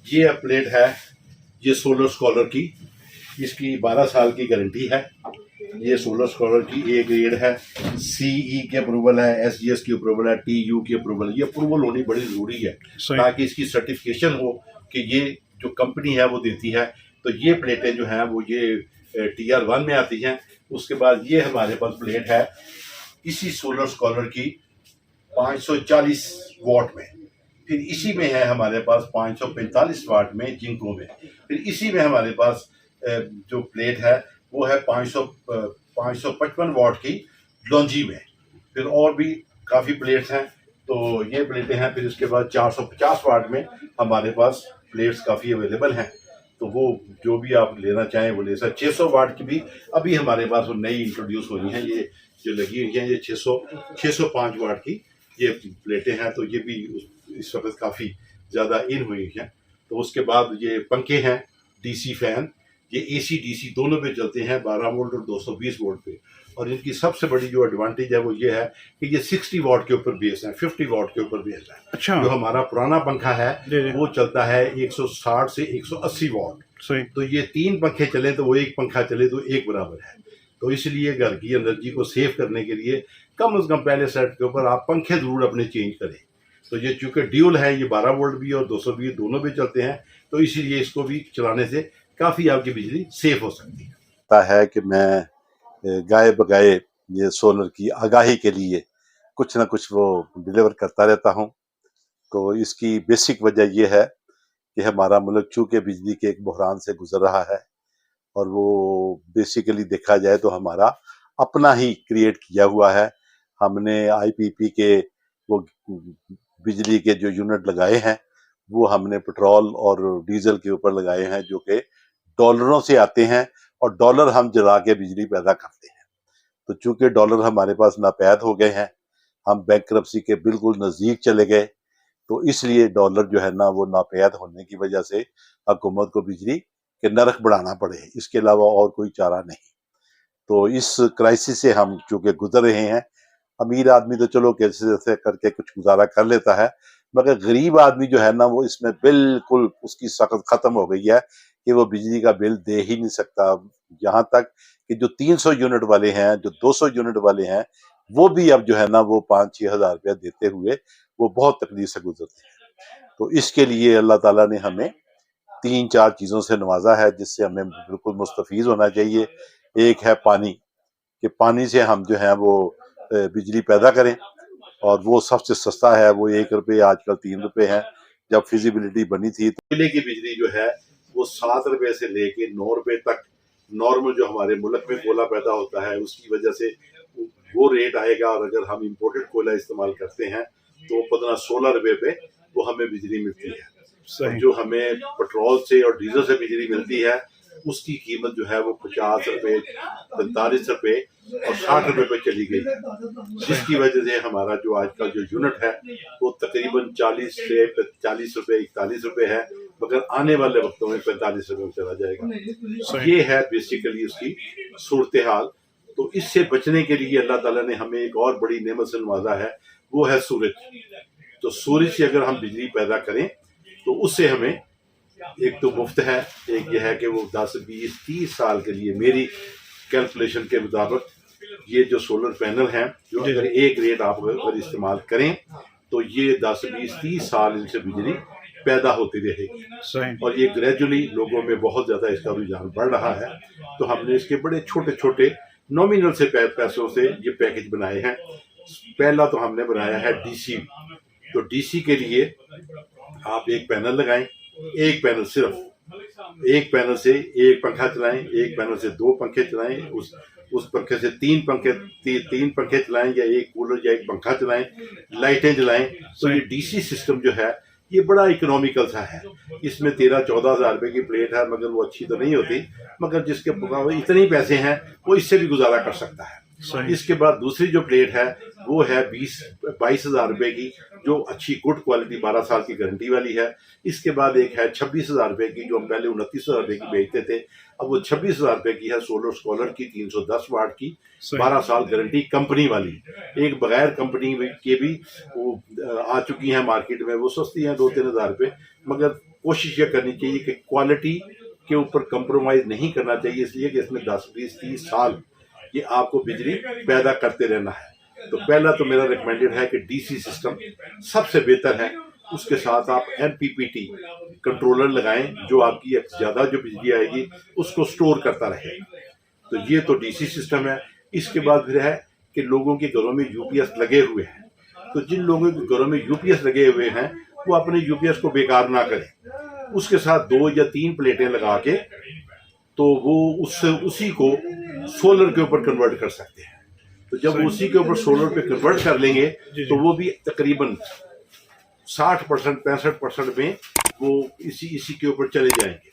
ये प्लेट है, ये सोलर स्कॉलर की, इसकी 12 साल की गारंटी है। ये सोलर स्कॉलर की ए ग्रेड है, CE की अप्रूवल है, SGS की अप्रूवल है, TU की अप्रूवल। ये अप्रूवल होनी बड़ी ज़रूरी है ताकि इसकी सर्टिफिकेशन हो कि ये जो कंपनी है वो देती है। तो ये प्लेटें जो हैं वो ये TR1 में आती हैं। उसके बाद ये हमारे पास प्लेट है इसी सोलर स्कॉलर की 540 वॉट में। फिर इसी में है हमारे पास 545 वाट में जिंको में। फिर इसी में हमारे पास जो प्लेट है वो है 555 वाट की लॉन्जी में। फिर और भी काफ़ी प्लेट्स हैं, तो ये प्लेटें हैं। फिर इसके बाद 450 वाट में हमारे पास प्लेट्स काफ़ी अवेलेबल हैं, तो वो जो भी आप लेना चाहें वो ले सकते। 600 वाट की भी अभी हमारे पास वो नई इंट्रोड्यूस हुई हैं, ये जो लगी हुई हैं, ये 605 वाट की ये प्लेटें हैं। तो ये भी इस वक्त काफ़ी ज़्यादा इन हुई हैं। तो उसके बाद ये पंखे हैं, DC फैन, ये AC DC दोनों पे चलते हैं, 12 वोल्ट और 220 वोल्ट पे। और इनकी सबसे बड़ी जो एडवांटेज है वो ये है कि ये 60 वाट के ऊपर बेस है, 50 वाट के ऊपर बेस है। अच्छा। जो हमारा पुराना पंखा है वो चलता है 160 से 180 वाट। सही। तो ये 3 पंखे चले तो वो एक पंखा चले तो एक बराबर है। तो इसलिए घर की एनर्जी को सेव करने के लिए कम से कम पहले सेट के ऊपर आप पंखे जरूर अपने चेंज करें। तो ये चूंकि ड्यूल है, ये 12 वोल्ट भी और 220 दोनों भी चलते हैं, तो इसीलिए इसको भी चलाने से काफ़ी आपकी बिजली सेफ हो सकती है कि मैं गाए बगाए ये सोलर की आगाही के लिए कुछ ना कुछ वो डिलीवर करता रहता हूँ। तो इसकी बेसिक वजह ये है कि हमारा मुल्क चूँकि बिजली के एक बहरान से गुजर रहा है, और वो बेसिकली देखा जाए तो हमारा अपना ही क्रिएट किया हुआ है। हमने IPP के वो बिजली के जो यूनिट लगाए हैं वो हमने पेट्रोल और डीजल के ऊपर लगाए हैं, जो कि डॉलरों से आते हैं, और डॉलर हम जला के बिजली पैदा करते हैं। तो चूंकि डॉलर हमारे पास नापैद हो गए हैं, हम बैंकरप्सी के बिल्कुल नज़दीक चले गए, तो इसलिए डॉलर जो है ना वो नापैद होने की वजह से हुकूमत को बिजली के नर्ख बढ़ाना पड़े, इसके अलावा और कोई चारा नहीं। तो इस क्राइसिस से हम चूंकि गुजर रहे हैं। अमीर आदमी तो चलो कैसे जैसे करके कुछ गुजारा कर लेता है, मगर गरीब आदमी जो है ना वो इसमें बिल्कुल उसकी सकत खत्म हो गई है कि वो बिजली का बिल दे ही नहीं सकता। यहाँ तक कि जो 300 यूनिट वाले हैं, जो 200 यूनिट वाले हैं, वो भी अब जो है ना वो 5-6 हज़ार रुपया देते हुए वो बहुत तकलीफ से गुजरते हैं। तो इसके लिए अल्लाह ताला ने हमें 3-4 चीज़ों से नवाजा है जिससे हमें बिल्कुल मुस्तफीज होना चाहिए। एक है पानी, कि पानी से हम जो है वो बिजली पैदा करें, और वो सबसे सस्ता है, वो 1 रुपये आजकल 3 रुपये है। जब फिजिबिलिटी बनी थी तो कोयले की बिजली जो है वो 7 रुपये से लेके 9 रुपये तक नॉर्मल जो हमारे मुल्क में कोयला पैदा होता है उसकी वजह से वो रेट आएगा। और अगर हम इम्पोर्टेड कोयला इस्तेमाल करते हैं तो 15-16 रुपये पे वो हमें बिजली मिलती है। जो हमें पेट्रोल से और डीजल से बिजली मिलती है उसकी कीमत जो है वो 50 रुपये, 45 रुपये और 60 रुपये पे चली गई, जिसकी वजह से हमारा जो आज का जो यूनिट है वो तकरीबन 40 से 40 रुपये, 41 रुपये है, मगर आने वाले वक्तों में 45 रुपये में चला जाएगा। ये है बेसिकली उसकी सूरत हाल। तो इससे बचने के लिए अल्लाह ताला ने हमें एक और बड़ी नेमत से नवाजा है, वो है सूरज। तो सूरज से अगर हम बिजली पैदा करें तो उससे हमें एक तो मुफ्त है, एक यह है कि वो 10, 20, 30 साल के लिए मेरी कैलकुलेशन के मुताबिक ये जो सोलर पैनल हैं जो अगर एक रेट आप अगर इस्तेमाल करें तो ये 10, 20, 30 साल इनसे बिजली पैदा होती रहेगी। और ये ग्रेजुअली लोगों में बहुत ज़्यादा इसका रुझान बढ़ रहा है। तो हमने इसके बड़े छोटे छोटे नॉमिनल से पैसों से ये पैकेज बनाए हैं। पहला तो हमने बनाया है DC। तो DC के लिए आप एक पैनल लगाएं, एक पैनल सिर्फ एक पैनल से एक पंखा चलाएं, एक पैनल से 2 पंखे चलाएं, उस पंखे से 3 पंखे चलाएं, या एक कूलर या एक पंखा चलाएं, लाइटें जलाएं। तो ये DC सिस्टम जो है ये बड़ा इकोनॉमिकल सा है। इसमें 13-14 हज़ार रुपये की प्लेट है, मगर वो अच्छी तो नहीं होती, मगर जिसके इतने ही पैसे हैं वो इससे भी गुजारा कर सकता है। इसके बाद दूसरी जो प्लेट है वो है 22,000 रुपये की, जो अच्छी गुड क्वालिटी 12 साल की गारंटी वाली है। इसके बाद एक है 26,000 रुपये की, जो हम पहले 29,000 रुपये की बेचते थे, अब वो 26,000 रुपये की है, सोलर स्कॉलर की, 310 वाट की, 12 साल गारंटी कंपनी वाली। एक बगैर कंपनी के भी वो आ चुकी हैं मार्केट में, वो सस्ती हैं 2-3 हज़ार रुपये, मगर कोशिश ये करनी चाहिए कि क्वालिटी के ऊपर कंप्रोमाइज नहीं करना चाहिए, इसलिए कि इसमें 10-20-30 साल ये आपको बिजली पैदा करते रहना है। तो पहला तो मेरा रिकमेंडेड है कि डीसी सिस्टम सबसे बेहतर है, उसके साथ आप एमपीपीटी कंट्रोलर लगाएं जो आपकी ज़्यादा जो बिजली आएगी उसको स्टोर करता रहे। तो ये तो डीसी सिस्टम है। इसके बाद फिर है कि लोगों के घरों में यूपीएस लगे हुए हैं, तो जिन लोगों के घरों में यूपीएस लगे हुए हैं वो अपने यूपीएस को बेकार ना करें, उसके साथ 2 या 3 प्लेटें लगा के तो वो उससे उसी को सोलर के ऊपर कन्वर्ट कर सकते हैं। तो जब उसी के ऊपर सोलर पे कन्वर्ट कर लेंगे तो वो भी तकरीबन 60% 65% में वो इसी के ऊपर चले जाएंगे।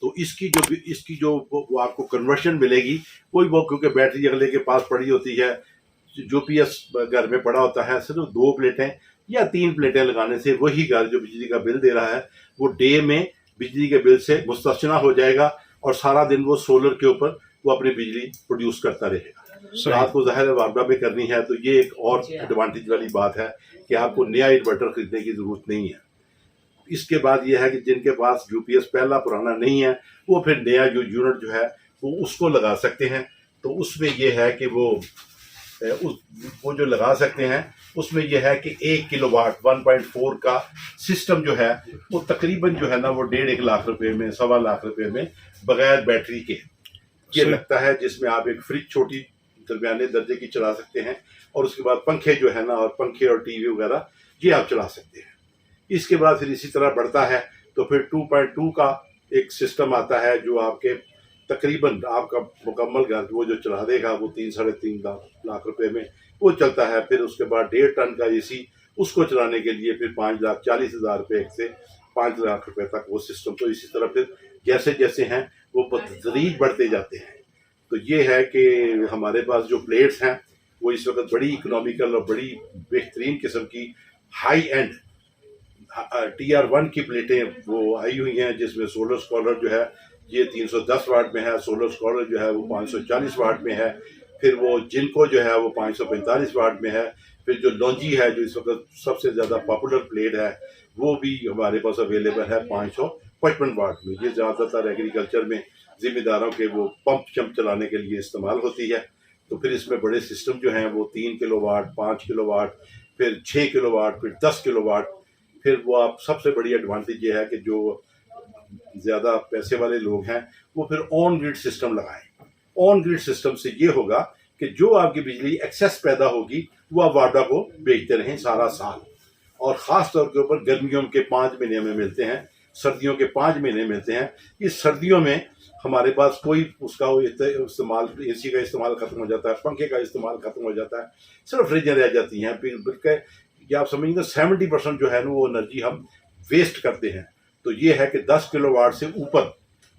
तो इसकी जो वो आपको कन्वर्शन मिलेगी वो क्योंकि बैटरी अगले के पास पड़ी होती है, यूपीएस घर में पड़ा होता है, सिर्फ 2 प्लेटें या 3 प्लेटें लगाने से वही घर जो बिजली का बिल दे रहा है वो डे में बिजली के बिल से मुस्तस्ना हो जाएगा और सारा दिन वो सोलर के ऊपर वो अपनी बिजली प्रोड्यूस करता रहेगा। रात को ज़ाहिर है वार्डा में करनी है, तो ये एक और एडवांटेज वाली बात है कि आपको नया इन्वर्टर खरीदने की ज़रूरत नहीं है। इसके बाद ये है कि जिनके पास यूपीएस पहला पुराना नहीं है वो फिर नया जो यूनिट जो है वो उसको लगा सकते हैं। तो उसमें ये है कि वो जो लगा सकते हैं उसमें यह है कि 1 किलोवाट 1.4 का सिस्टम जो है वो तकरीबन जो है ना वो 1.5 लाख रुपए में 1.25 लाख रुपए में बगैर बैटरी के ये लगता है, जिसमें आप एक फ्रिज छोटी दरमियाने दर्जे की चला सकते हैं और उसके बाद पंखे जो है ना और पंखे और टीवी वगैरह ये आप चला सकते हैं। इसके बाद फिर इसी तरह बढ़ता है तो फिर 2.2 का एक सिस्टम आता है जो आपके तकरीबन आपका मुकम्मल घर वो जो चला देगा वो 3-3.5 लाख रुपए में वो चलता है। फिर उसके बाद 1.5 टन का एसी उसको चलाने के लिए फिर 5,40,000 रुपये से 5 लाख रुपए तक वो सिस्टम। तो इसी तरह फिर जैसे जैसे हैं वो बतदरीज बढ़ते जाते हैं। तो ये है कि हमारे पास जो प्लेट्स हैं वो इस वक्त बड़ी इकोनॉमिकल और बड़ी बेहतरीन किस्म की हाई एंड TR1 की प्लेटें वो आई हुई हैं, जिसमें सोलर स्कॉलर जो है ये 310 वाट में है, सोलर स्कॉलर जो है वो 540 वाट में है, फिर वो जिनको जो है वो 545 वाट में है, फिर जो लॉन्जी है जो इस वक्त सबसे ज़्यादा पॉपुलर प्लेट है वो भी हमारे पास अवेलेबल है 555 वाट में। ये ज़्यादातर एग्रीकल्चर में ज़िम्मेदारों के वो पंप चंप चलाने के लिए इस्तेमाल होती है। तो फिर इसमें बड़े सिस्टम जो हैं वो 3 किलोवाट 5 किलोवाट फिर 6 किलोवाट फिर 10 किलोवाट। फिर वो आप सबसे बड़ी एडवांटेज ये है कि जो ज़्यादा पैसे वाले लोग हैं वो फिर ऑन ग्रिड सिस्टम लगाएं। ऑन ग्रिड सिस्टम से ये होगा कि जो आपकी बिजली एक्सेस पैदा होगी वो आप वाडा को बेचते रहें सारा साल, और ख़ास तौर के ऊपर गर्मियों के 5 महीने में मिलते हैं, सर्दियों के 5 महीने मिलते हैं। इस सर्दियों में हमारे पास कोई उसका इस्तेमाल एसी का इस्तेमाल खत्म हो जाता है, पंखे का इस्तेमाल खत्म हो जाता है, सिर्फ फ्रिजें रह जाती हैं। फिर या आप समझेंगे 70% जो है ना वो एनर्जी हम वेस्ट करते हैं। तो ये है कि 10 किलोवाट से ऊपर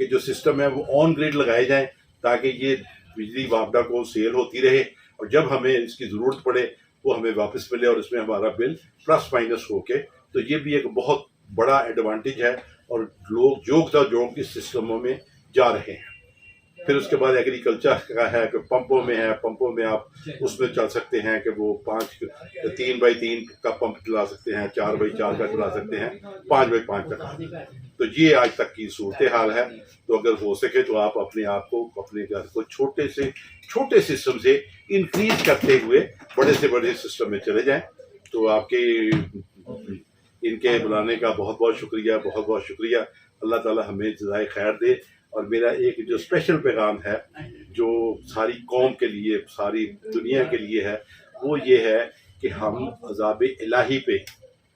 के जो सिस्टम है वो ऑन ग्रिड लगाए जाएं ताकि ये बिजली वापडा को सेल होती रहे और जब हमें इसकी ज़रूरत पड़े वो हमें वापस मिले और इसमें हमारा बिल प्लस माइनस होके। तो ये भी एक बहुत बड़ा एडवांटेज है और लोग जोग इस सिस्टमों में जा रहे हैं। फिर उसके बाद एग्रीकल्चर का है कि पंपों में आप उसमें चल सकते हैं कि वो 3x3 का पंप चला सकते हैं, 4x4 का चला सकते हैं, 5x5 का। तो ये आज तक की सूरत हाल है। तो अगर हो सके तो आप अपने आप को अपने घर को छोटे सिस्टम से इंक्रीज करते हुए बड़े से बड़े सिस्टम में चले जाएं। तो आपके इनके बुलाने का बहुत बहुत शुक्रिया। अल्लाह ताला हमें जज़ाए खैर दे। और मेरा एक जो स्पेशल पैगाम है जो सारी कौम के लिए सारी दुनिया के लिए है वो ये है कि हम अज़ाब इलाही पे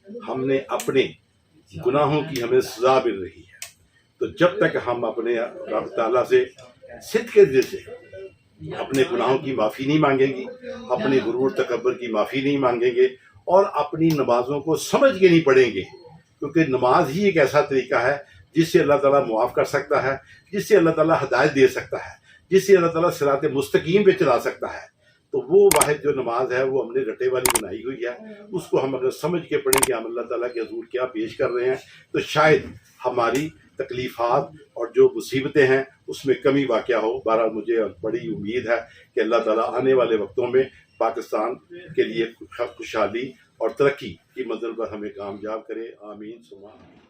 हमने अपने गुनाहों की हमें सज़ा मिल रही है। तो जब तक हम अपने रब ताला से सिद्क़ के दिल से अपने गुनाहों की माफ़ी नहीं मांगेंगे, अपने गुरूर तकब्बुर की माफ़ी नहीं मांगेंगे और अपनी नमाज़ों को समझ के नहीं पढ़ेंगे, क्योंकि नमाज ही एक ऐसा तरीका है जिससे अल्लाह ताला मुआफ़ कर सकता है, जिससे अल्लाह ताला हिदायत दे सकता है, जिससे अल्लाह ताला सिरात मुस्तकीम पे चला सकता है। तो वो वाहिद जो नमाज है वो हमने रटे वाली बनाई हुई है, उसको हम अगर समझ के पढ़ेंगे हम अल्लाह ताला के हजूर क्या पेश कर रहे हैं, तो शायद हमारी तकलीफ़ात और जो मुसीबतें हैं उसमें कमी वाक़या हो। बहरहाल मुझे बड़ी उम्मीद है कि अल्लाह ताला आने वाले वक्तों में पाकिस्तान के लिए खुशहाली और तरक्की की मंजिल पर हमें कामयाब करे। आमीन सुमा आमीन।